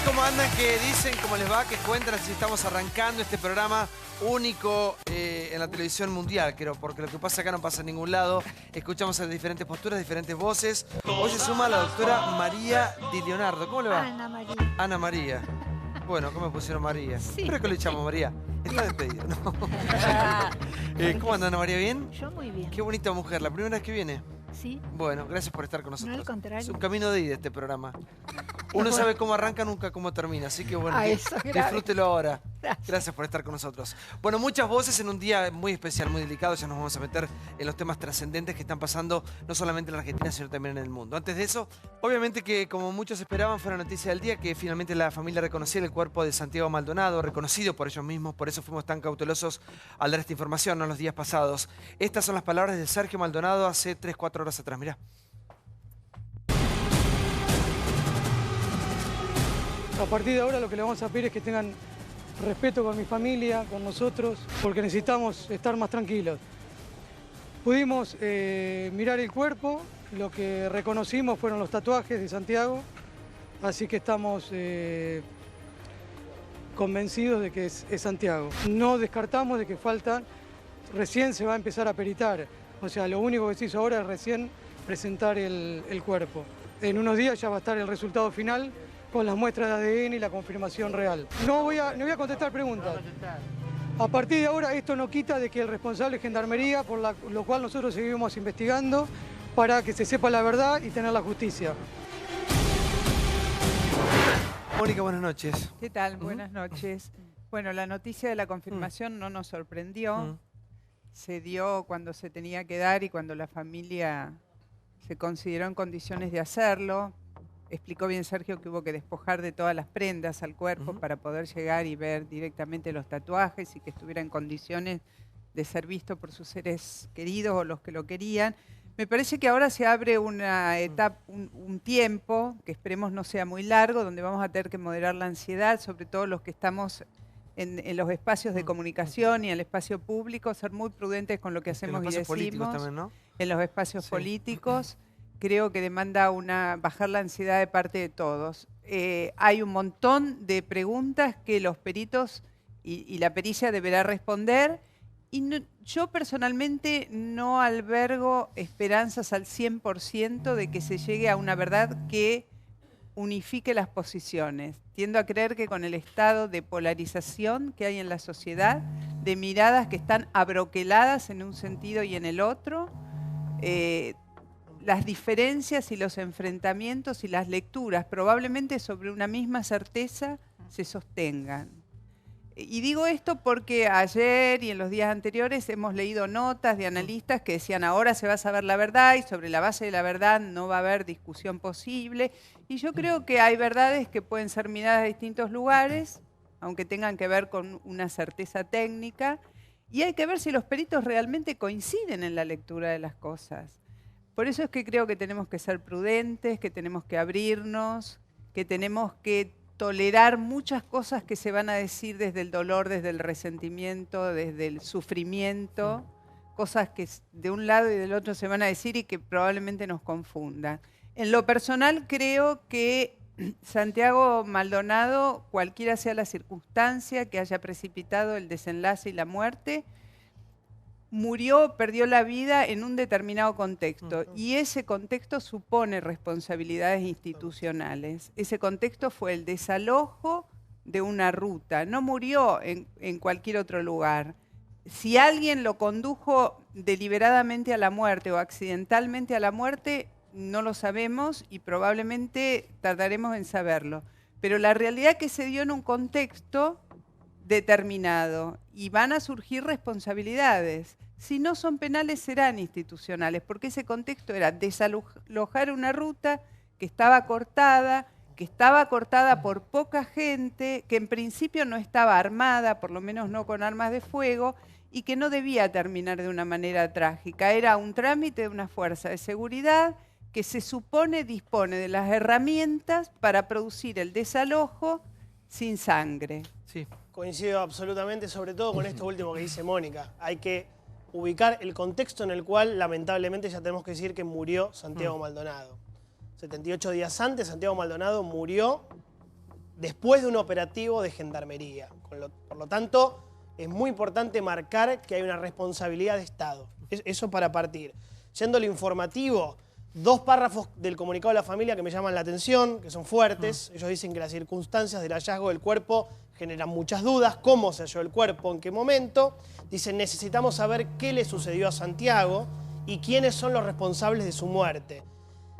¿Cómo andan? ¿Qué dicen? ¿Cómo les va? ¿Qué cuentan? Si estamos arrancando este programa único en la televisión mundial, creo, porque lo que pasa acá no pasa en ningún lado. Escuchamos a diferentes posturas, diferentes voces. Hoy se suma la doctora María Di Leonardo. ¿Cómo le va? Ana María. Ana María. Bueno, ¿cómo me pusieron María? Sí. ¿Pero qué le echamos María? Está despedido, ¿no? ¿Cómo anda Ana María? ¿Bien? Yo muy bien. Qué bonita mujer. ¿La primera vez que viene? Sí. Bueno, gracias por estar con nosotros. No, al contrario. Es un camino de ida este programa. Uno sabe cómo arranca, nunca cómo termina. Así que bueno, disfrútelo ahora. Gracias por estar con nosotros. Bueno, muchas voces en un día muy especial, muy delicado. Ya nos vamos a meter en los temas trascendentes que están pasando no solamente en la Argentina, sino también en el mundo. Antes de eso, obviamente que como muchos esperaban, fue la noticia del día que finalmente la familia reconocía el cuerpo de Santiago Maldonado, reconocido por ellos mismos. Por eso fuimos tan cautelosos al dar esta información, ¿no? Los días pasados. Estas son las palabras de Sergio Maldonado hace 3-4 horas atrás. Mirá. A partir de ahora lo que le vamos a pedir es que tengan respeto con mi familia, con nosotros, porque necesitamos estar más tranquilos. Pudimos mirar el cuerpo, lo que reconocimos fueron los tatuajes de Santiago, así que estamos convencidos de que es Santiago. No descartamos de que faltan, recién se va a empezar a peritar, o sea, lo único que se hizo ahora es recién presentar el cuerpo. En unos días ya va a estar el resultado final, con las muestras de ADN y la confirmación real. No voy a contestar preguntas. A partir de ahora esto no quita de que el responsable es Gendarmería, por lo cual nosotros seguimos investigando para que se sepa la verdad y tener la justicia. Mónica, buenas noches. ¿Qué tal? Buenas noches. Bueno, la noticia de la confirmación no nos sorprendió. Se dio cuando se tenía que dar y cuando la familia se consideró en condiciones de hacerlo. Explicó bien Sergio que hubo que despojar de todas las prendas al cuerpo para poder llegar y ver directamente los tatuajes y que estuviera en condiciones de ser visto por sus seres queridos o los que lo querían. Me parece que ahora se abre una etapa, un tiempo, que esperemos no sea muy largo, donde vamos a tener que moderar la ansiedad, sobre todo los que estamos en los espacios de comunicación y en el espacio público, ser muy prudentes con lo que hacemos y decimos. También, ¿no? En los espacios políticos. Creo que demanda bajar la ansiedad de parte de todos. Hay un montón de preguntas que los peritos y la pericia deberá responder. Y yo personalmente no albergo esperanzas al 100% de que se llegue a una verdad que unifique las posiciones. Tiendo a creer que con el estado de polarización que hay en la sociedad, de miradas que están abroqueladas en un sentido y en el otro, las diferencias y los enfrentamientos y las lecturas probablemente sobre una misma certeza se sostengan. Y digo esto porque ayer y en los días anteriores hemos leído notas de analistas que decían ahora se va a saber la verdad y sobre la base de la verdad no va a haber discusión posible. Y yo creo que hay verdades que pueden ser miradas de distintos lugares, aunque tengan que ver con una certeza técnica, y hay que ver si los peritos realmente coinciden en la lectura de las cosas. Por eso es que creo que tenemos que ser prudentes, que tenemos que abrirnos, que tenemos que tolerar muchas cosas que se van a decir desde el dolor, desde el resentimiento, desde el sufrimiento, cosas que de un lado y del otro se van a decir y que probablemente nos confundan. En lo personal creo que Santiago Maldonado, cualquiera sea la circunstancia que haya precipitado el desenlace y la muerte, murió, perdió la vida en un determinado contexto y ese contexto supone responsabilidades institucionales. Ese contexto fue el desalojo de una ruta, no murió en cualquier otro lugar. Si alguien lo condujo deliberadamente a la muerte o accidentalmente a la muerte, no lo sabemos y probablemente tardaremos en saberlo. Pero la realidad es que se dio en un contexto determinado y van a surgir responsabilidades. Si no son penales, serán institucionales, porque ese contexto era desalojar una ruta que estaba cortada por poca gente, que en principio no estaba armada, por lo menos no con armas de fuego, y que no debía terminar de una manera trágica. Era un trámite de una fuerza de seguridad que se supone dispone de las herramientas para producir el desalojo sin sangre. Sí. Coincido absolutamente, sobre todo con esto último que dice Mónica. Hay que ubicar el contexto en el cual, lamentablemente, ya tenemos que decir que murió Santiago Maldonado. 78 días antes, Santiago Maldonado murió después de un operativo de gendarmería. Por lo tanto, es muy importante marcar que hay una responsabilidad de Estado. Eso para partir. Yendo a lo informativo, 2 párrafos del comunicado de la familia que me llaman la atención, que son fuertes. Ellos dicen que las circunstancias del hallazgo del cuerpo generan muchas dudas. ¿Cómo se halló el cuerpo? ¿En qué momento? Dicen, necesitamos saber qué le sucedió a Santiago y quiénes son los responsables de su muerte.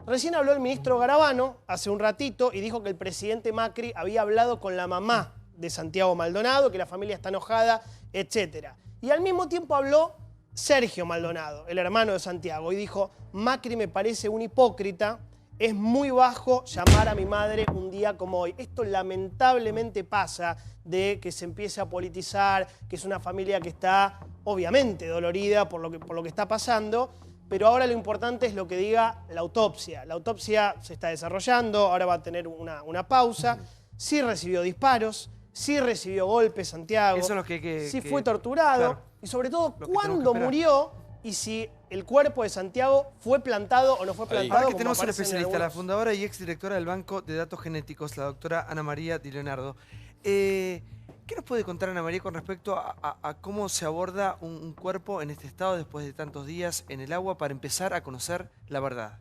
Recién habló el ministro Garabano hace un ratito y dijo que el presidente Macri había hablado con la mamá de Santiago Maldonado, que la familia está enojada, etc. Y al mismo tiempo habló Sergio Maldonado, el hermano de Santiago, y dijo, Macri me parece un hipócrita, es muy bajo llamar a mi madre un día como hoy. Esto lamentablemente pasa de que se empiece a politizar, que es una familia que está obviamente dolorida por lo que está pasando, pero ahora lo importante es lo que diga la autopsia. La autopsia se está desarrollando, ahora va a tener una pausa. Sí recibió disparos, sí recibió golpes Santiago, eso es lo que sí fue torturado, claro, y sobre todo cuándo murió y si el cuerpo de Santiago fue plantado o no fue plantado. Ahora que tenemos una especialista, la fundadora y exdirectora del Banco de Datos Genéticos, la doctora Ana María Di Leonardo. ¿Qué nos puede contar Ana María con respecto a cómo se aborda un cuerpo en este estado después de tantos días en el agua para empezar a conocer la verdad?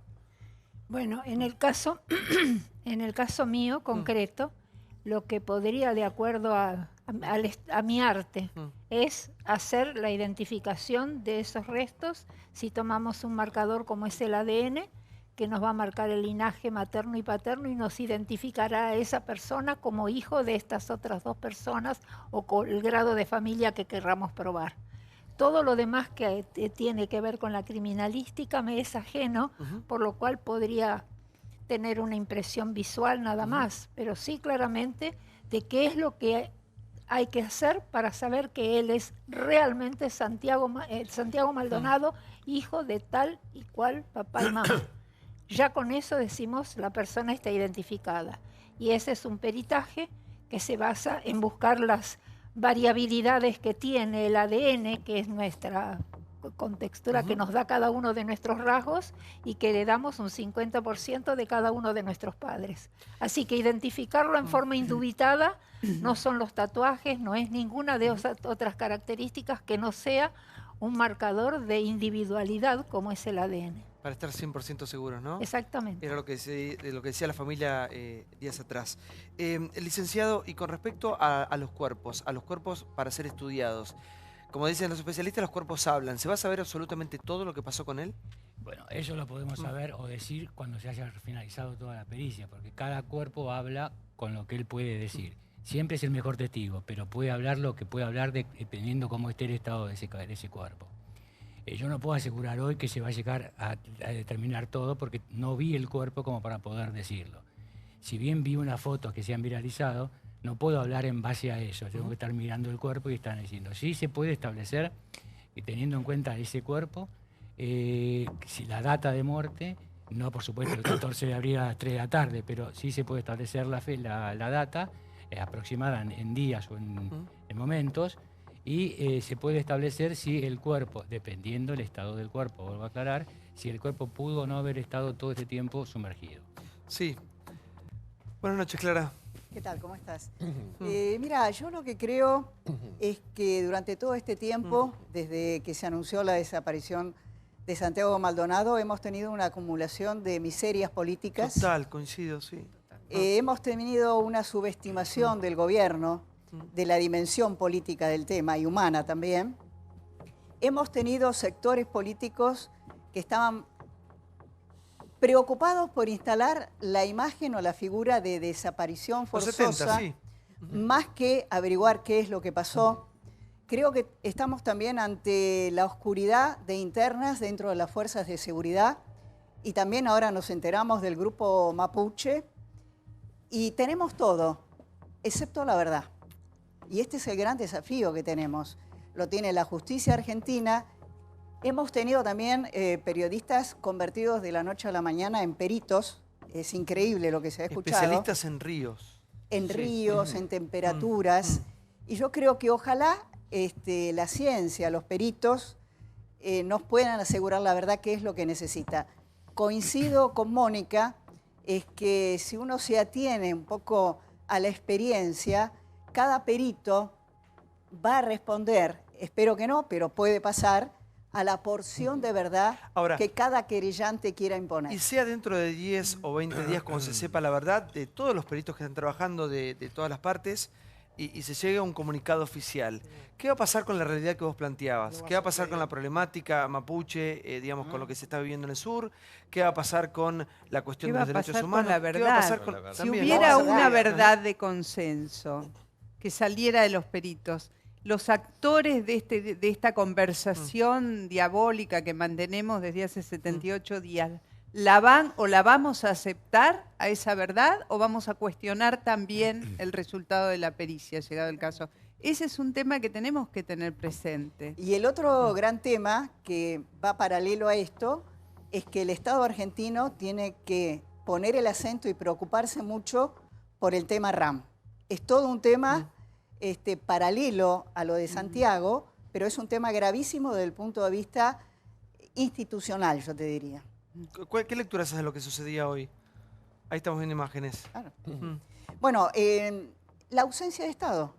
Bueno, en el caso mío concreto, lo que podría, de acuerdo a mi arte, es hacer la identificación de esos restos. Si tomamos un marcador como es el ADN, que nos va a marcar el linaje materno y paterno y nos identificará a esa persona como hijo de estas otras 2 personas o con el grado de familia que querramos probar. Todo lo demás que tiene que ver con la criminalística me es ajeno, por lo cual podría tener una impresión visual nada más, pero sí claramente de qué es lo que hay que hacer para saber que él es realmente Santiago Maldonado, hijo de tal y cual papá y mamá. Ya con eso decimos la persona está identificada. Y ese es un peritaje que se basa en buscar las variabilidades que tiene el ADN, que es nuestra contextura que nos da cada uno de nuestros rasgos y que le damos un 50% de cada uno de nuestros padres. Así que identificarlo en forma indubitada no son los tatuajes, no es ninguna de otras características que no sea un marcador de individualidad como es el ADN. Para estar 100% seguros, ¿no? Exactamente. Era lo que decía la familia días atrás. Licenciado, y con respecto a los cuerpos para ser estudiados, como dicen los especialistas, los cuerpos hablan. ¿Se va a saber absolutamente todo lo que pasó con él? Bueno, eso lo podemos saber o decir cuando se haya finalizado toda la pericia, porque cada cuerpo habla con lo que él puede decir. Siempre es el mejor testigo, pero puede hablar lo que puede hablar dependiendo cómo esté el estado de ese cuerpo. Yo no puedo asegurar hoy que se va a llegar a determinar todo porque no vi el cuerpo como para poder decirlo. Si bien vi unas fotos que se han viralizado, no puedo hablar en base a eso. Tengo que estar mirando el cuerpo y están diciendo. Sí se puede establecer, teniendo en cuenta ese cuerpo, si la data de muerte, no por supuesto el 14 de abril a las 3 de la tarde, pero sí se puede establecer la data aproximada en días o en momentos, y se puede establecer si el cuerpo, dependiendo del estado del cuerpo, vuelvo a aclarar, si el cuerpo pudo o no haber estado todo este tiempo sumergido. Sí. Buenas noches, Clara. ¿Qué tal? ¿Cómo estás? Mira, yo lo que creo es que durante todo este tiempo, desde que se anunció la desaparición de Santiago Maldonado, hemos tenido una acumulación de miserias políticas. Total, coincido, sí. Hemos tenido una subestimación del gobierno, de la dimensión política del tema y humana también. Hemos tenido sectores políticos que estaban preocupados por instalar la imagen o la figura de desaparición forzosa, Los 70, sí. Más que averiguar qué es lo que pasó. Creo que estamos también ante la oscuridad de internas dentro de las fuerzas de seguridad y también ahora nos enteramos del grupo mapuche y tenemos todo, excepto la verdad. Y este es el gran desafío que tenemos. Lo tiene la justicia argentina. Hemos tenido también periodistas convertidos de la noche a la mañana en peritos. Es increíble lo que se ha escuchado. Especialistas en ríos. En ríos, en temperaturas. Y yo creo que ojalá la ciencia, los peritos, nos puedan asegurar la verdad qué es lo que necesita. Coincido con Mónica, es que si uno se atiene un poco a la experiencia, cada perito va a responder, espero que no, pero puede pasar, a la porción de verdad que cada querellante quiera imponer. Y sea dentro de 10 o 20 días cuando se sepa la verdad de todos los peritos que están trabajando de todas las partes y se llegue a un comunicado oficial. ¿Qué va a pasar con la realidad que vos planteabas? ¿Qué va a pasar con la problemática mapuche, digamos, con lo que se está viviendo en el sur? ¿Qué va a pasar con la cuestión de los derechos humanos? ¿Qué va a pasar con la verdad? Si hubiera una verdad de consenso que saliera de los peritos, los actores de esta conversación diabólica que mantenemos desde hace 78 días, ¿la vamos a aceptar a esa verdad o vamos a cuestionar también el resultado de la pericia, llegado el caso? Ese es un tema que tenemos que tener presente. Y el otro gran tema que va paralelo a esto es que el Estado argentino tiene que poner el acento y preocuparse mucho por el tema RAM. Es todo un tema paralelo a lo de Santiago, pero es un tema gravísimo desde el punto de vista institucional, yo te diría. ¿Qué lectura haces de lo que sucedía hoy? Ahí estamos viendo imágenes. Claro. Bueno, la ausencia de Estado,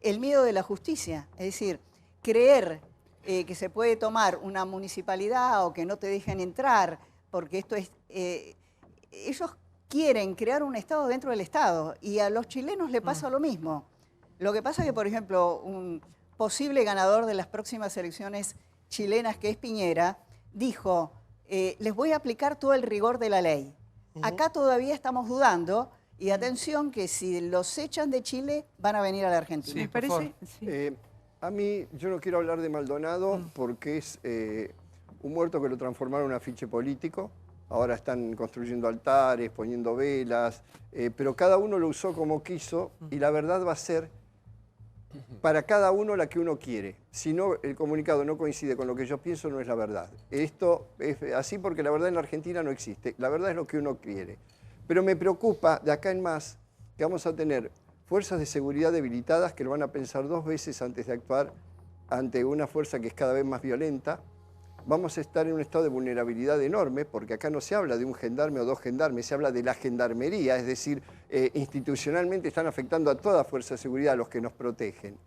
el miedo de la justicia, es decir, creer que se puede tomar una municipalidad o que no te dejen entrar, porque esto es... ellos quieren crear un Estado dentro del Estado y a los chilenos le pasa lo mismo. Lo que pasa es que, por ejemplo, un posible ganador de las próximas elecciones chilenas, que es Piñera, dijo, les voy a aplicar todo el rigor de la ley. Acá todavía estamos dudando y atención que si los echan de Chile van a venir a la Argentina. Sí, me parece. Sí. A mí, yo no quiero hablar de Maldonado porque es un muerto que lo transformaron en un afiche político. Ahora están construyendo altares, poniendo velas, pero cada uno lo usó como quiso y la verdad va a ser para cada uno la que uno quiere. Si no, el comunicado no coincide con lo que yo pienso, no es la verdad. Esto es así porque la verdad en la Argentina no existe. La verdad es lo que uno quiere. Pero me preocupa, de acá en más, que vamos a tener fuerzas de seguridad debilitadas que lo van a pensar 2 veces antes de actuar ante una fuerza que es cada vez más violenta. Vamos a estar en un estado de vulnerabilidad enorme, porque acá no se habla de un gendarme o 2 gendarmes, se habla de la gendarmería, es decir, institucionalmente están afectando a toda fuerza de seguridad, a los que nos protegen.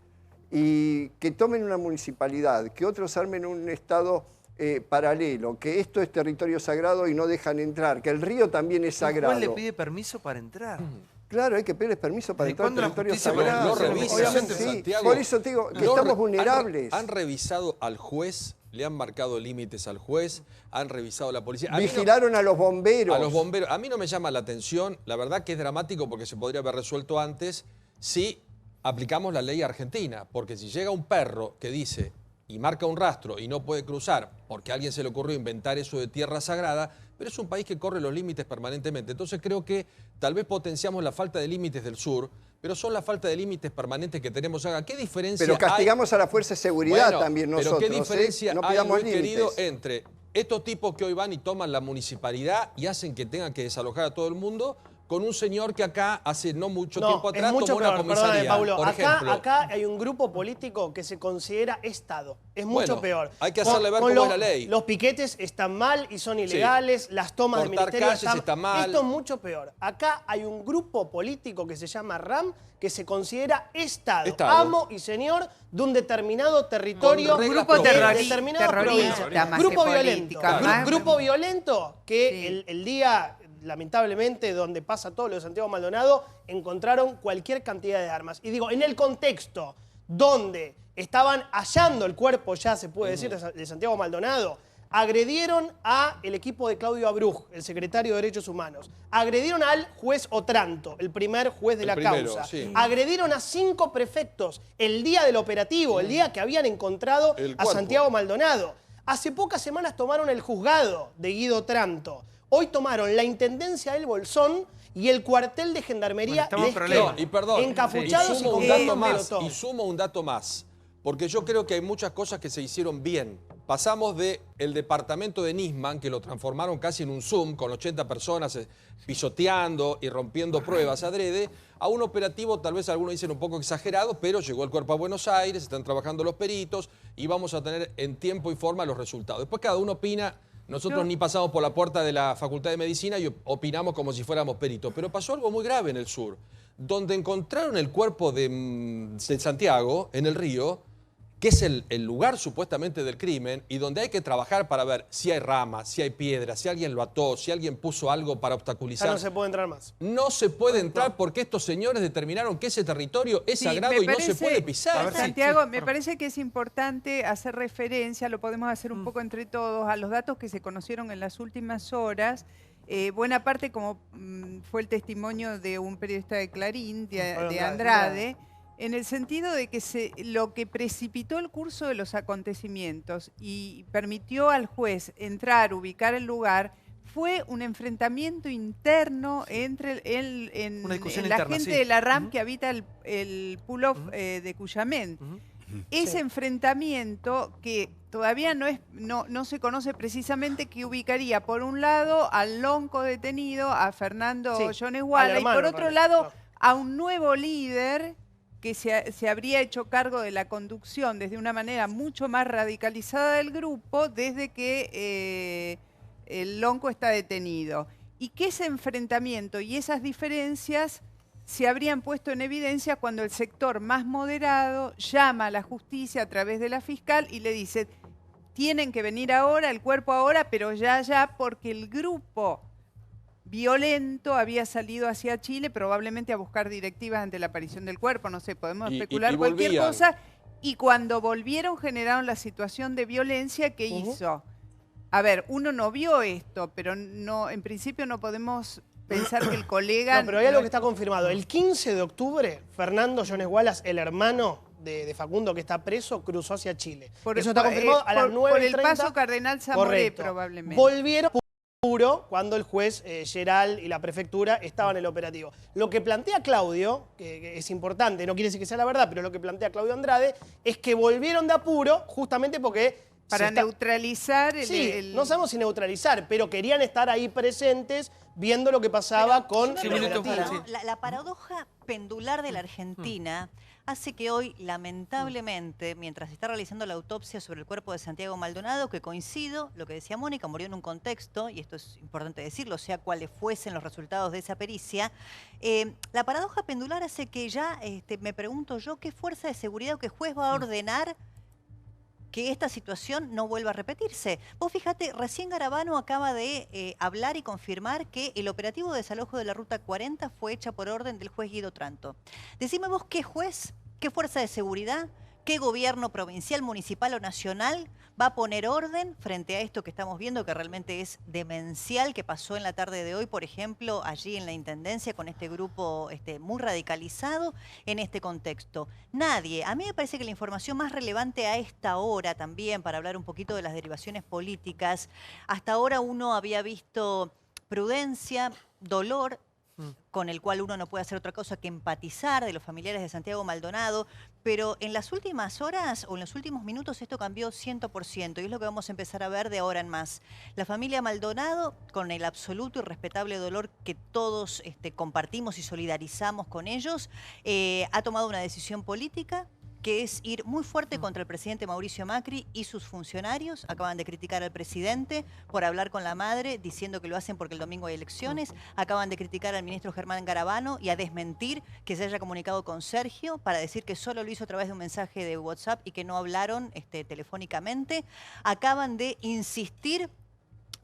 Y que tomen una municipalidad, que otros armen un estado paralelo, que esto es territorio sagrado y no dejan entrar, que el río también es sagrado. ¿Cuál le pide permiso para entrar? Claro, hay que pedirles permiso para entrar al territorio justicia sagrado. No revisan, Obviamente, Santiago. Por eso te digo que estamos vulnerables. ¿Han revisado al juez? ¿Le han marcado límites al juez? ¿Han revisado a la policía? Vigilaron a los bomberos. A los bomberos. A mí no me llama la atención. La verdad que es dramático porque se podría haber resuelto antes si aplicamos la ley argentina. Porque si llega un perro que dice y marca un rastro y no puede cruzar porque a alguien se le ocurrió inventar eso de tierra sagrada, pero es un país que corre los límites permanentemente. Entonces creo que tal vez potenciamos la falta de límites del sur, pero son la falta de límites permanentes que tenemos acá. ¿Qué diferencia Pero castigamos hay? a la fuerza de seguridad también pero nosotros. ¿qué diferencia no hay, pidamos muy límites. querido, entre estos tipos que hoy van y toman la municipalidad y hacen que tengan que desalojar a todo el mundo, con un señor que acá hace no mucho tiempo atrás tomó una comisaría? Paulo. Por ejemplo, acá hay un grupo político que se considera Estado. Es mucho peor. Hay que hacerle ver cómo es la ley. Los piquetes están mal y son ilegales, las tomas del ministerio están mal. Esto es mucho peor. Acá hay un grupo político que se llama RAM que se considera Estado. Amo y señor de un determinado territorio, grupo terrorista, grupo violento. Claro. Grupo violento que el día, lamentablemente, donde pasa todo lo de Santiago Maldonado, encontraron cualquier cantidad de armas. Y digo, en el contexto donde estaban hallando el cuerpo, ya se puede decir, de Santiago Maldonado, agredieron al equipo de Claudio Abruj, el secretario de Derechos Humanos. Agredieron al juez Otranto, el primer juez de la causa. Sí. Agredieron a 5 prefectos el día del operativo, el día que habían encontrado a Santiago Maldonado. Hace pocas semanas tomaron el juzgado de Guido Otranto. Hoy tomaron la Intendencia del Bolsón y el cuartel de Gendarmería encapuchados y con bombas molotov. Y sumo un dato más, porque yo creo que hay muchas cosas que se hicieron bien. Pasamos del departamento de Nisman, que lo transformaron casi en un Zoom, con 80 personas pisoteando y rompiendo pruebas adrede, a un operativo, tal vez algunos dicen un poco exagerado, pero llegó el cuerpo a Buenos Aires, están trabajando los peritos y vamos a tener en tiempo y forma los resultados. Después cada uno opina Nosotros ni pasamos por la puerta de la Facultad de Medicina y opinamos como si fuéramos peritos. Pero pasó algo muy grave en el sur, donde encontraron el cuerpo de Santiago en el río, que es el lugar supuestamente del crimen, y donde hay que trabajar para ver si hay ramas, si hay piedras, si alguien lo ató, si alguien puso algo para obstaculizar. Ya no se puede entrar más. No se puede entrar porque estos señores determinaron que ese territorio es sagrado y no se puede pisar. Santiago, me parece que es importante hacer referencia, lo podemos hacer un poco entre todos, a los datos que se conocieron en las últimas horas. Buena parte, como fue el testimonio de un periodista de Clarín, de Andrade, en el sentido de que lo que precipitó el curso de los acontecimientos y permitió al juez entrar, ubicar el lugar, fue un enfrentamiento interno entre la gente de la RAM que habita el pull-off de Cuyamén. Ese enfrentamiento que todavía no se conoce precisamente, que ubicaría por un lado al lonco detenido, a Fernando Yones-Guala, y por otro lado a un nuevo líder que se habría hecho cargo de la conducción desde una manera mucho más radicalizada del grupo desde que el lonco está detenido. Y que ese enfrentamiento y esas diferencias se habrían puesto en evidencia cuando el sector más moderado llama a la justicia a través de la fiscal y le dice: tienen que venir ahora, el cuerpo ahora, pero ya, porque el grupo violento había salido hacia Chile, probablemente a buscar directivas ante la aparición del cuerpo, no sé, podemos especular cualquier cosa, y cuando volvieron generaron la situación de violencia que hizo. A ver, uno no vio esto, pero no, en principio no podemos pensar que el colega... No, pero hay algo que está confirmado. El 15 de octubre, Fernando Yones-Guala, el hermano de Facundo que está preso, cruzó hacia Chile. Eso está confirmado a las 9:30. Por el paso Cardenal Zamoré, probablemente. Volvieron cuando el juez Geral y la prefectura estaban en el operativo. Lo que plantea Claudio, que es importante, no quiere decir que sea la verdad, pero lo que plantea Claudio Andrade es que volvieron de apuro justamente porque... Para neutralizar no sabemos si neutralizar, pero querían estar ahí presentes viendo lo que pasaba con el operativo. La paradoja pendular de la Argentina hace que hoy, lamentablemente, mientras se está realizando la autopsia sobre el cuerpo de Santiago Maldonado, que coincido, lo que decía Mónica, murió en un contexto, y esto es importante decirlo, sea cuáles fuesen los resultados de esa pericia, la paradoja pendular hace que ya me pregunto yo qué fuerza de seguridad o qué juez va a ordenar que esta situación no vuelva a repetirse. Vos fíjate, recién Garabano acaba de hablar y confirmar que el operativo de desalojo de la Ruta 40 fue hecha por orden del juez Guido Tranto. Decime vos qué juez, qué fuerza de seguridad, qué gobierno provincial, municipal o nacional va a poner orden frente a esto que estamos viendo, que realmente es demencial, que pasó en la tarde de hoy, por ejemplo, allí en la Intendencia con este grupo muy radicalizado en este contexto. Nadie. A mí me parece que la información más relevante a esta hora también, para hablar un poquito de las derivaciones políticas, hasta ahora uno había visto prudencia, dolor, con el cual uno no puede hacer otra cosa que empatizar, de los familiares de Santiago Maldonado, pero en las últimas horas o en los últimos minutos esto cambió 100% y es lo que vamos a empezar a ver de ahora en más. La familia Maldonado, con el absoluto y respetable dolor que todos compartimos y solidarizamos con ellos, ha tomado una decisión política, que es ir muy fuerte contra el presidente Mauricio Macri y sus funcionarios. Acaban de criticar al presidente por hablar con la madre, diciendo que lo hacen porque el domingo hay elecciones. Acaban de criticar al ministro Germán Garabano y a desmentir que se haya comunicado con Sergio para decir que solo lo hizo a través de un mensaje de WhatsApp y que no hablaron telefónicamente. Acaban de insistir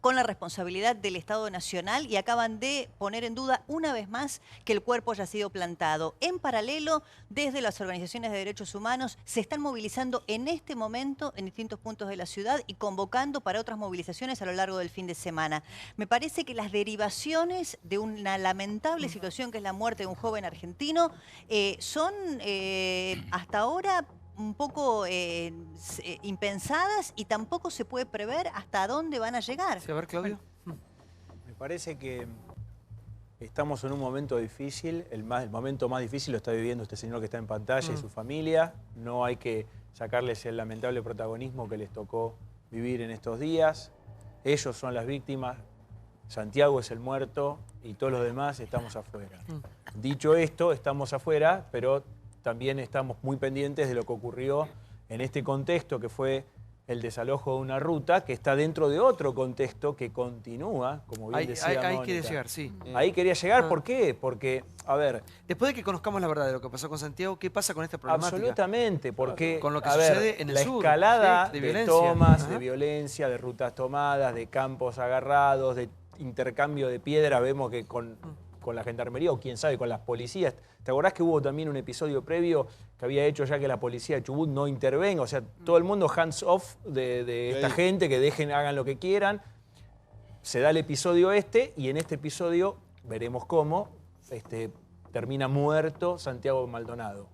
con la responsabilidad del Estado Nacional y acaban de poner en duda una vez más que el cuerpo haya sido plantado. En paralelo, desde las organizaciones de derechos humanos se están movilizando en este momento en distintos puntos de la ciudad y convocando para otras movilizaciones a lo largo del fin de semana. Me parece que las derivaciones de una lamentable situación que es la muerte de un joven argentino son hasta ahora un poco impensadas y tampoco se puede prever hasta dónde van a llegar. Sí, a ver, Claudio. Me parece que estamos en un momento difícil, el momento más difícil lo está viviendo este señor que está en pantalla y su familia. No hay que sacarles el lamentable protagonismo que les tocó vivir en estos días. Ellos son las víctimas, Santiago es el muerto y todos los demás estamos afuera. Dicho esto, estamos afuera, pero también estamos muy pendientes de lo que ocurrió en este contexto que fue el desalojo de una ruta que está dentro de otro contexto que continúa, como bien decía Mónica. Ahí quiere llegar, sí. Ahí quería llegar, ¿por qué? Porque, a ver... Después de que conozcamos la verdad de lo que pasó con Santiago, ¿qué pasa con esta problemática? Absolutamente, porque con lo que sucede en el la sur, escalada de de violencia. tomas, de violencia, de rutas tomadas, de campos agarrados, de intercambio de piedras, vemos que con la gendarmería o quién sabe, con las policías. ¿Te acordás que hubo también un episodio previo que había hecho ya que la policía de Chubut no intervenga? O sea, todo el mundo hands off de esta gente, que hagan lo que quieran. Se da el episodio y en este episodio veremos cómo termina muerto Santiago Maldonado.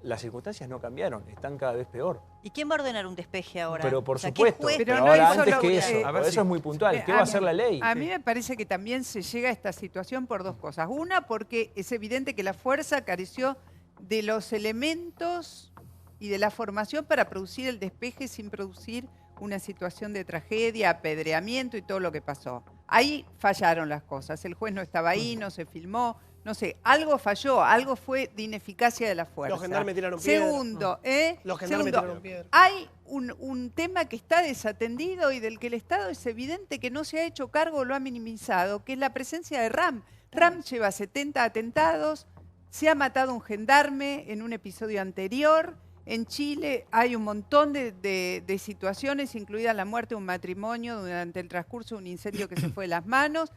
Las circunstancias no cambiaron, están cada vez peor. ¿Y quién va a ordenar un despeje ahora? Pero por ¿qué supuesto, juez? pero no ahora hizo antes lo que que- eso, a ver, eso es muy puntual. ¿Qué va a hacer la ley? A mí me parece que también se llega a esta situación por dos cosas. Una, porque es evidente que la fuerza careció de los elementos y de la formación para producir el despeje sin producir una situación de tragedia, apedreamiento y todo lo que pasó. Ahí fallaron las cosas. El juez no estaba ahí, no se filmó. No sé, algo falló, algo fue de ineficacia de la fuerza. Los gendarmes tiraron piedra. Segundo, Los gendarmes tiraron piedra. hay un tema que está desatendido y del que el Estado es evidente que no se ha hecho cargo, lo ha minimizado, que es la presencia de RAM. RAM lleva 70 atentados, se ha matado un gendarme en un episodio anterior. En Chile hay un montón de situaciones, incluida la muerte de un matrimonio durante el transcurso de un incendio que se fue de las manos.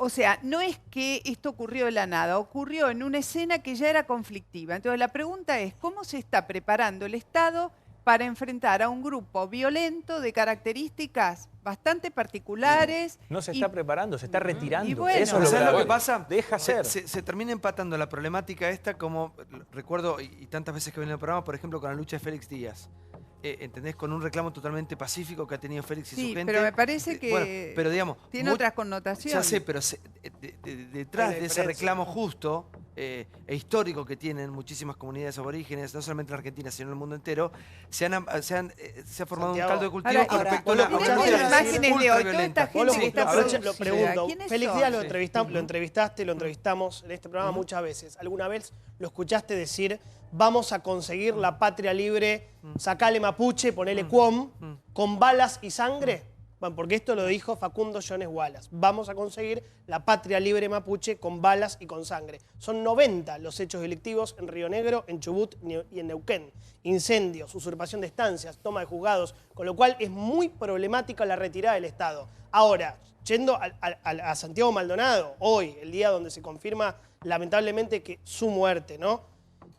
O sea, no es que esto ocurrió de la nada, ocurrió en una escena que ya era conflictiva. Entonces la pregunta es, ¿cómo se está preparando el Estado para enfrentar a un grupo violento de características bastante particulares? No se está preparando, se está retirando. Y bueno, eso es lo ¿Sabes grave. lo que pasa? Deja ser. Se termina empatando la problemática esta, como recuerdo, y tantas veces que viene el programa, por ejemplo, con la lucha de Félix Díaz. ¿Entendés? Con un reclamo totalmente pacífico que ha tenido Félix y su gente. Pero me parece que bueno, pero digamos, tiene otras connotaciones. Ya sé, pero detrás de ese reclamo justo e histórico que tienen muchísimas comunidades aborígenes, no solamente en Argentina, sino en el mundo entero, se ha formado Santiago. un caldo de cultivo Ahora, con respecto a la mirá las imágenes de hoy, toda esta gente que está Lo pregunto. ¿Quiénes Félix son? Díaz lo entrevistaste, lo entrevistamos en este programa muchas veces. ¿Alguna vez lo escuchaste decir, vamos a conseguir la patria libre, sacale mapuche, ponele cuom, con balas y sangre? Bueno, porque esto lo dijo Facundo Jones Wallace. Vamos a conseguir la patria libre mapuche con balas y con sangre. Son 90 los hechos delictivos en Río Negro, en Chubut y en Neuquén. Incendios, usurpación de estancias, toma de juzgados, con lo cual es muy problemática la retirada del Estado. Ahora, yendo a Santiago Maldonado, hoy, el día donde se confirma lamentablemente que su muerte, ¿no?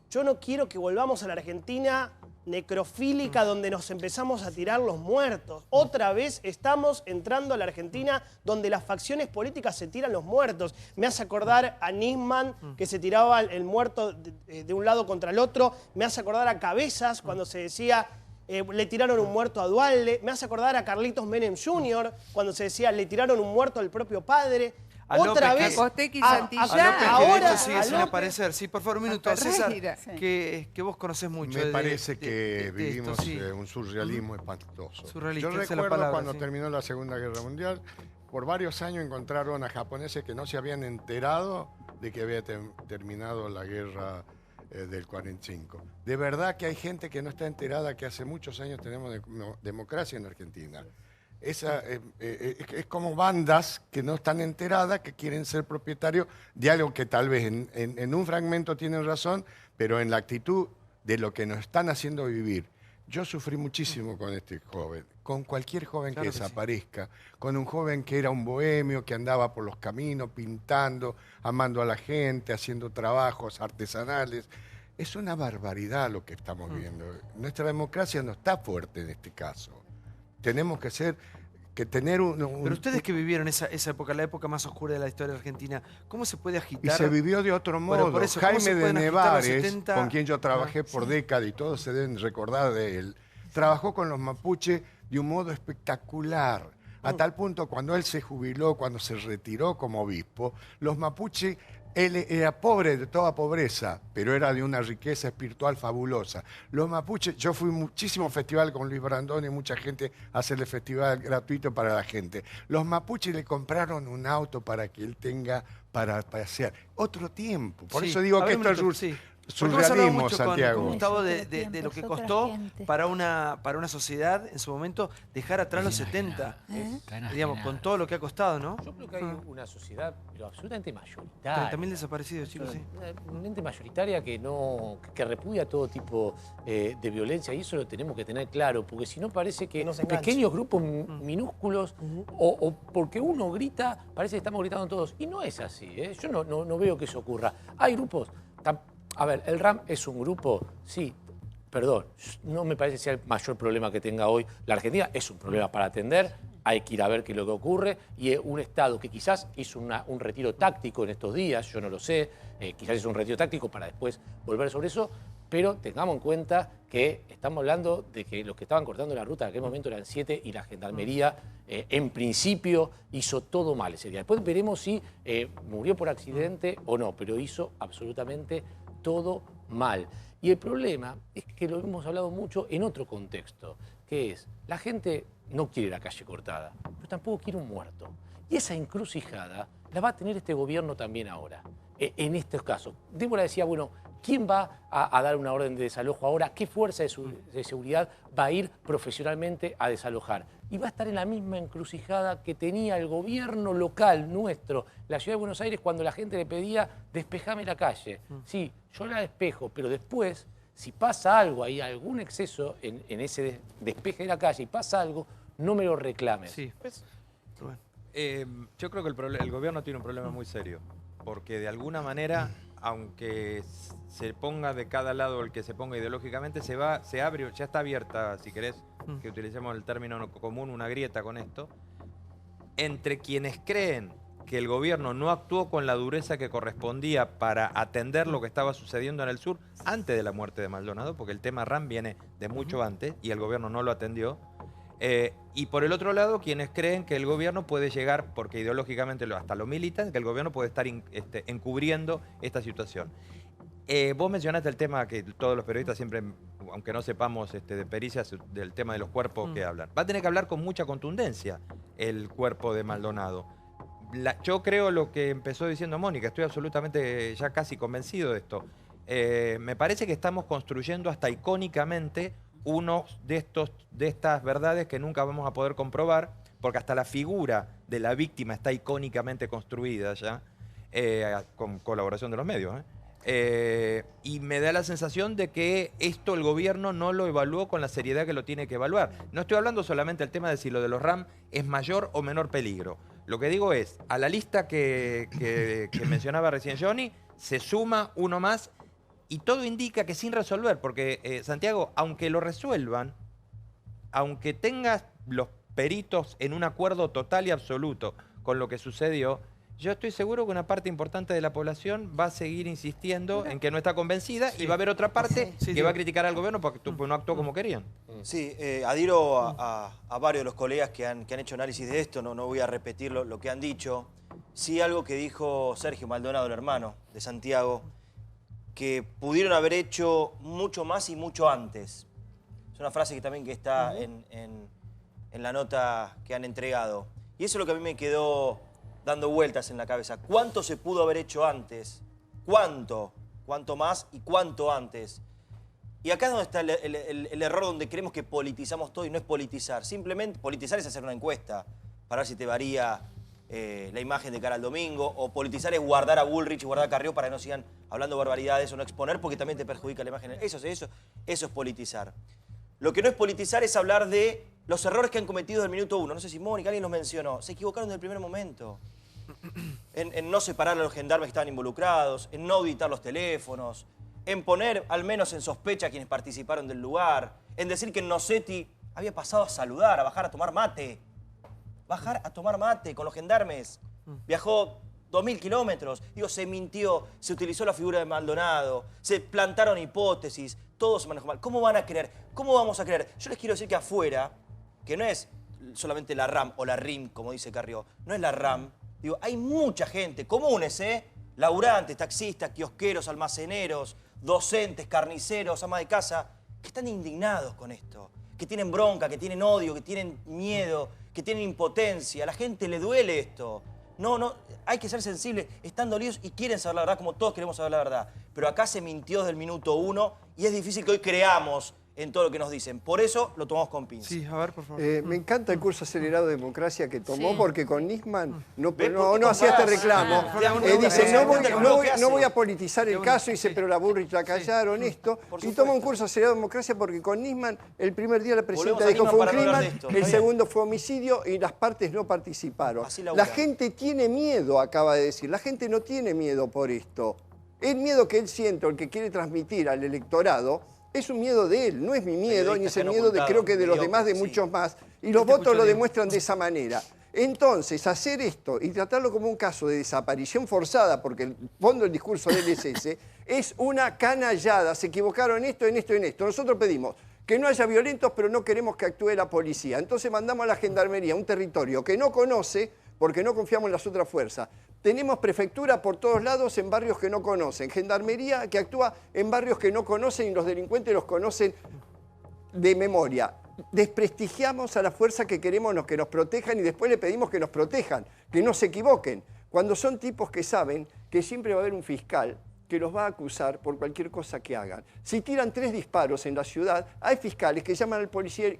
Yo no quiero que volvamos a la Argentina necrofílica donde nos empezamos a tirar los muertos. Otra vez estamos entrando a la Argentina donde las facciones políticas se tiran los muertos. Me hace acordar a Nisman que se tiraba el muerto de un lado contra el otro. Me hace acordar a Cabezas cuando se decía le tiraron un muerto a Duhalde. Me hace acordar a Carlitos Menem Jr. cuando se decía le tiraron un muerto al propio padre. A Otra López, vez. Costec y A Santillán. López, que de ahora, hecho sigue a sin López. aparecer. Sí, por favor, un minuto. Hasta César, Ferreira. que vos conocés mucho. Me de- parece de- que de esto, vivimos sí. un surrealismo espantoso. Surrealista, Yo esa es la recuerdo palabra, cuando sí. terminó la Segunda Guerra Mundial, por varios años encontraron a japoneses que no se habían enterado de que había terminado la guerra del 45. De verdad que hay gente que no está enterada que hace muchos años tenemos democracia en Argentina. Es como bandas que no están enteradas, que quieren ser propietarios de algo que tal vez en un fragmento tienen razón, pero en la actitud de lo que nos están haciendo vivir. Yo sufrí muchísimo con este joven, con cualquier joven Claro que que sí. desaparezca, con un joven que era un bohemio, que andaba por los caminos pintando, amando a la gente, haciendo trabajos artesanales. Es una barbaridad lo que estamos viendo. Nuestra democracia no está fuerte en este caso. Tenemos que tener Pero ustedes que vivieron esa época, la época más oscura de la historia de Argentina, ¿cómo se puede agitar? Y se vivió de otro Bueno, modo. por eso, ¿cómo se Jaime de pueden agitar los Nevares, 70? con quien yo trabajé por décadas y todos se deben recordar de él, trabajó con los mapuches de un modo espectacular. A tal punto, cuando él se jubiló, cuando se retiró como obispo, los mapuches, él era pobre de toda pobreza, pero era de una riqueza espiritual fabulosa. Los mapuches, yo fui a muchísimos festivales con Luis Brandoni, mucha gente a hacerle festival gratuito para la gente. Los mapuches le compraron un auto para que él tenga para pasear. Otro tiempo. Por Sí. eso digo A que ver, esto es un minuto, sí. surrealismo, Santiago. Con Gustavo de lo que costó para una sociedad en su momento dejar atrás los 70, digamos, con todo lo que ha costado, ¿no? Yo creo que hay una sociedad, pero absolutamente mayoritaria. 30.000 desaparecidos, chicos, sí. Una mente mayoritaria que repudia todo tipo de violencia, y eso lo tenemos que tener claro, porque si no parece que pequeños grupos minúsculos, o porque uno grita, parece que estamos gritando todos. Y no es así, ¿eh? Yo no veo que eso ocurra. Hay grupos... A ver, el RAM es un grupo, sí, perdón, no me parece que sea el mayor problema que tenga hoy la Argentina, es un problema para atender, hay que ir a ver qué es lo que ocurre, y un Estado que quizás hizo un retiro táctico en estos días, yo no lo sé, quizás hizo un retiro táctico para después volver sobre eso, pero tengamos en cuenta que estamos hablando de que los que estaban cortando la ruta en aquel momento eran 7 y la Gendarmería en principio hizo todo mal ese día. Después veremos si murió por accidente o no, pero hizo absolutamente todo mal. Y el problema es que lo hemos hablado mucho en otro contexto, que es, la gente no quiere la calle cortada, pero tampoco quiere un muerto. Y esa encrucijada la va a tener este gobierno también ahora, en estos casos. Débora decía, bueno, ¿quién va a dar una orden de desalojo ahora? ¿Qué fuerza de seguridad va a ir profesionalmente a desalojar? Y va a estar en la misma encrucijada que tenía el gobierno local nuestro, la Ciudad de Buenos Aires, cuando la gente le pedía, despejame la calle. Sí, yo la despejo, pero después, si pasa algo, hay algún exceso en ese despeje de la calle y pasa algo, no me lo reclamen. Sí. Yo creo que el gobierno tiene un problema muy serio, porque de alguna manera, aunque se ponga de cada lado el que se ponga ideológicamente, se abre, ya está abierta, si querés que utilicemos el término común, una grieta con esto, entre quienes creen que el gobierno no actuó con la dureza que correspondía para atender lo que estaba sucediendo en el sur antes de la muerte de Maldonado, porque el tema RAM viene de mucho antes y el gobierno no lo atendió. Y por el otro lado, quienes creen que el gobierno puede llegar, porque ideológicamente hasta lo militan, que el gobierno puede estar encubriendo esta situación. Vos mencionaste el tema que todos los periodistas siempre, aunque no sepamos de pericias, del tema de los cuerpos que hablan. Va a tener que hablar con mucha contundencia el cuerpo de Maldonado. Yo creo lo que empezó diciendo Mónica, estoy absolutamente ya casi convencido de esto. Me parece que estamos construyendo hasta icónicamente uno de estas verdades que nunca vamos a poder comprobar, porque hasta la figura de la víctima está icónicamente construida ya, con colaboración de los medios. Y me da la sensación de que esto el gobierno no lo evaluó con la seriedad que lo tiene que evaluar. No estoy hablando solamente del tema de si lo de los RAM es mayor o menor peligro. Lo que digo es, a la lista que mencionaba recién Johnny, se suma uno más. Y todo indica que sin resolver, porque Santiago, aunque lo resuelvan, aunque tengas los peritos en un acuerdo total y absoluto con lo que sucedió, yo estoy seguro que una parte importante de la población va a seguir insistiendo en que no está convencida y va a haber otra parte que va a criticar al gobierno porque no actuó como querían. Sí, adhiero a varios de los colegas que han hecho análisis de esto, no voy a repetir lo que han dicho. Sí, algo que dijo Sergio Maldonado, el hermano de Santiago, que pudieron haber hecho mucho más y mucho antes. Es una frase que también está en la nota que han entregado. Y eso es lo que a mí me quedó dando vueltas en la cabeza. ¿Cuánto se pudo haber hecho antes? ¿Cuánto? ¿Cuánto más y cuánto antes? Y acá es donde está el error, donde creemos que politizamos todo y no es politizar. Simplemente politizar es hacer una encuesta para ver si te varía la imagen de cara al domingo, o politizar es guardar a Bullrich y guardar a Carrió para que no sigan hablando barbaridades o no exponer porque también te perjudica la imagen. Eso es politizar. Lo que no es politizar es hablar de los errores que han cometido desde el minuto 1. No sé si Mónica, alguien los mencionó. Se equivocaron desde el primer momento. En no separar a los gendarmes que estaban involucrados, en no auditar los teléfonos, en poner al menos en sospecha a quienes participaron del lugar, en decir que Nocetti había pasado a saludar, a bajar a tomar mate. Bajar a tomar mate con los gendarmes. Viajó 2.000 kilómetros. Digo, se mintió, se utilizó la figura de Maldonado, se plantaron hipótesis, todo se manejó mal. ¿Cómo van a creer? ¿Cómo vamos a creer? Yo les quiero decir que afuera, que no es solamente la RAM o la RIM, como dice Carrió, no es la RAM. Digo, hay mucha gente, comunes, laburantes, taxistas, kiosqueros, almaceneros, docentes, carniceros, amas de casa, que están indignados con esto, que tienen bronca, que tienen odio, que tienen miedo, que tienen impotencia. A la gente le duele esto. No, hay que ser sensible. Están dolidos y quieren saber la verdad, como todos queremos saber la verdad. Pero acá se mintió desde el minuto 1 y es difícil que hoy creamos en todo lo que nos dicen. Por eso lo tomamos con pinzas. Sí, a ver, por favor. Me encanta el curso acelerado de democracia que tomó, Sí. porque con Nisman no comparás? hacía este reclamo. Dice, no voy a politizar el caso, dice, Sí. pero la burra y la callaron, esto. Y toma un curso acelerado de democracia porque con Nisman el primer día la presidenta Volvemos a dijo Nisman fue un para no hablar crimen, de esto. el Está bien. segundo fue homicidio y las partes no participaron. Así La laburan. gente tiene miedo, acaba de decir. La gente no tiene miedo por esto. El miedo que él siente, o el que quiere transmitir al electorado, es un miedo de él, no es mi miedo, ni es el miedo de, creo que de los demás, de muchos más. Y los votos lo demuestran de esa manera. Entonces, hacer esto y tratarlo como un caso de desaparición forzada, porque el fondo del discurso del SS, es una canallada. Se equivocaron en esto, en esto, en esto. Nosotros pedimos que no haya violentos, pero no queremos que actúe la policía. Entonces mandamos a la gendarmería a un territorio que no conoce, porque no confiamos en las otras fuerzas. Tenemos prefectura por todos lados en barrios que no conocen. Gendarmería que actúa en barrios que no conocen y los delincuentes los conocen de memoria. Desprestigiamos a la fuerza que queremos que nos protejan y después le pedimos que nos protejan, que no se equivoquen. Cuando son tipos que saben que siempre va a haber un fiscal que los va a acusar por cualquier cosa que hagan. Si tiran 3 disparos en la ciudad, hay fiscales que llaman al policía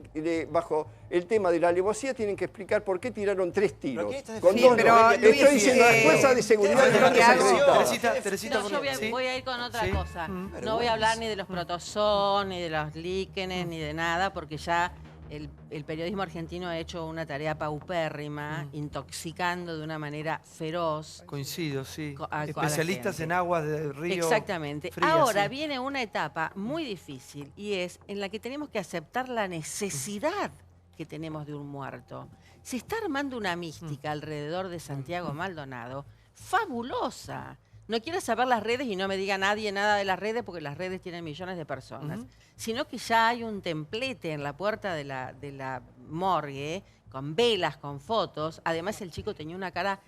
bajo el tema de la alevosía, tienen que explicar por qué tiraron 3 tiros. Con Sí, dos pero, no. Luis, Estoy diciendo, las fuerzas de seguridad no desacreditan. Teresita, No, yo voy a ir con otra cosa. No voy a hablar ni de los protozoos, ni de los líquenes, ni de nada, porque ya el periodismo argentino ha hecho una tarea paupérrima, intoxicando de una manera feroz. Coincido, sí. a la Especialistas gente. en aguas del río. Exactamente. frías, Ahora sí. viene una etapa muy difícil y es en la que tenemos que aceptar la necesidad que tenemos de un muerto. Se está armando una mística alrededor de Santiago Maldonado fabulosa. No quiero saber las redes y no me diga nadie nada de las redes porque las redes tienen millones de personas. Sino que ya hay un templete en la puerta de la morgue con velas, con fotos. Además el chico tenía una cara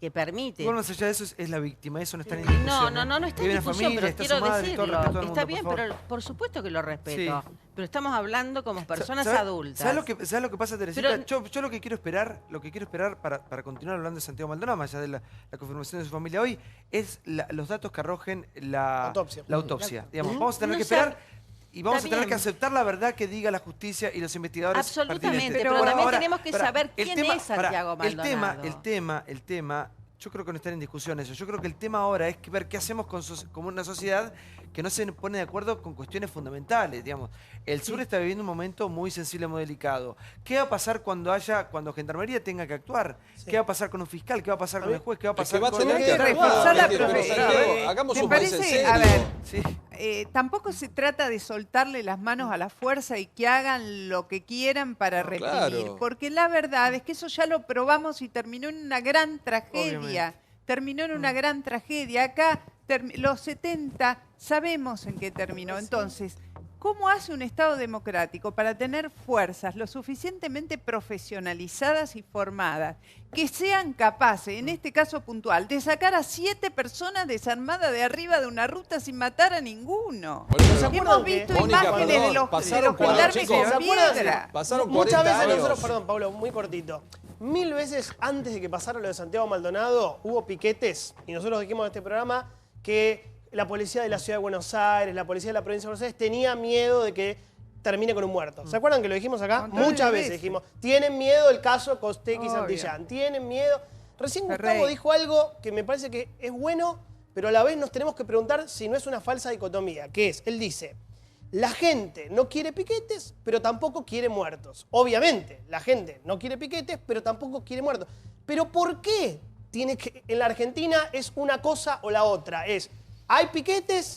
que permite. Igual más allá de eso es la víctima, eso no está en discusión. No está en Vive una discusión, familia, pero está quiero su madre, todo el respeto decirlo. del Está mundo, bien, por pero favor. por supuesto que lo respeto. Sí. Pero estamos hablando como personas ¿Sabes- adultas. ¿Sabes lo que pasa, Teresita? Pero- Yo lo que quiero esperar, para continuar hablando de Santiago Maldonado, más allá de la confirmación de su familia hoy, es los datos que arrojen la autopsia. Digamos, vamos a tener No que sé. esperar y vamos Está a tener que bien. aceptar la verdad que diga la justicia y los investigadores Absolutamente, pertinentes. pero también tenemos que pará, saber el quién tema- es Santiago pará, Maldonado. El tema, yo creo que no está en discusión eso. Yo creo que el tema ahora es ver qué hacemos como una sociedad que no se pone de acuerdo con cuestiones fundamentales, digamos. El sur está viviendo un momento muy sensible, muy delicado. ¿Qué va a pasar cuando Gendarmería tenga que actuar? ¿Qué va a pasar con un fiscal? ¿Qué va a pasar con el juez? ¿Qué va a pasar va a con tener que reforzar la actuar, profesión. hagamos Me un país parece, en a serio. ver, tampoco se trata de soltarle las manos a la fuerza y que hagan lo que quieran para reprimir, claro. porque la verdad es que eso ya lo probamos y terminó en una gran tragedia. Obviamente. Terminó en una gran tragedia. Acá, los 70, sabemos en qué terminó. Entonces, ¿cómo hace un Estado democrático para tener fuerzas lo suficientemente profesionalizadas y formadas que sean capaces, en este caso puntual, de sacar a 7 personas desarmadas de arriba de una ruta sin matar a ninguno? Hemos visto imágenes de los gendarmes con piedra. Pasaron Muchas 40 veces años. nosotros, perdón, Pablo, muy cortito. 1000 veces antes de que pasara lo de Santiago Maldonado, hubo piquetes, y nosotros dijimos en este programa que la policía de la Ciudad de Buenos Aires, la policía de la provincia de Buenos Aires tenía miedo de que termine con un muerto. ¿Se acuerdan que lo dijimos acá? Muchas veces dijimos, tienen miedo del caso Costecchi y Santillán, tienen miedo. Recién Gustavo dijo algo que me parece que es bueno, pero a la vez nos tenemos que preguntar si no es una falsa dicotomía, que es, él dice, la gente no quiere piquetes, pero tampoco quiere muertos. Obviamente, la gente no quiere piquetes, pero tampoco quiere muertos. ¿Pero por qué en la Argentina es una cosa o la otra? Es, ¿hay piquetes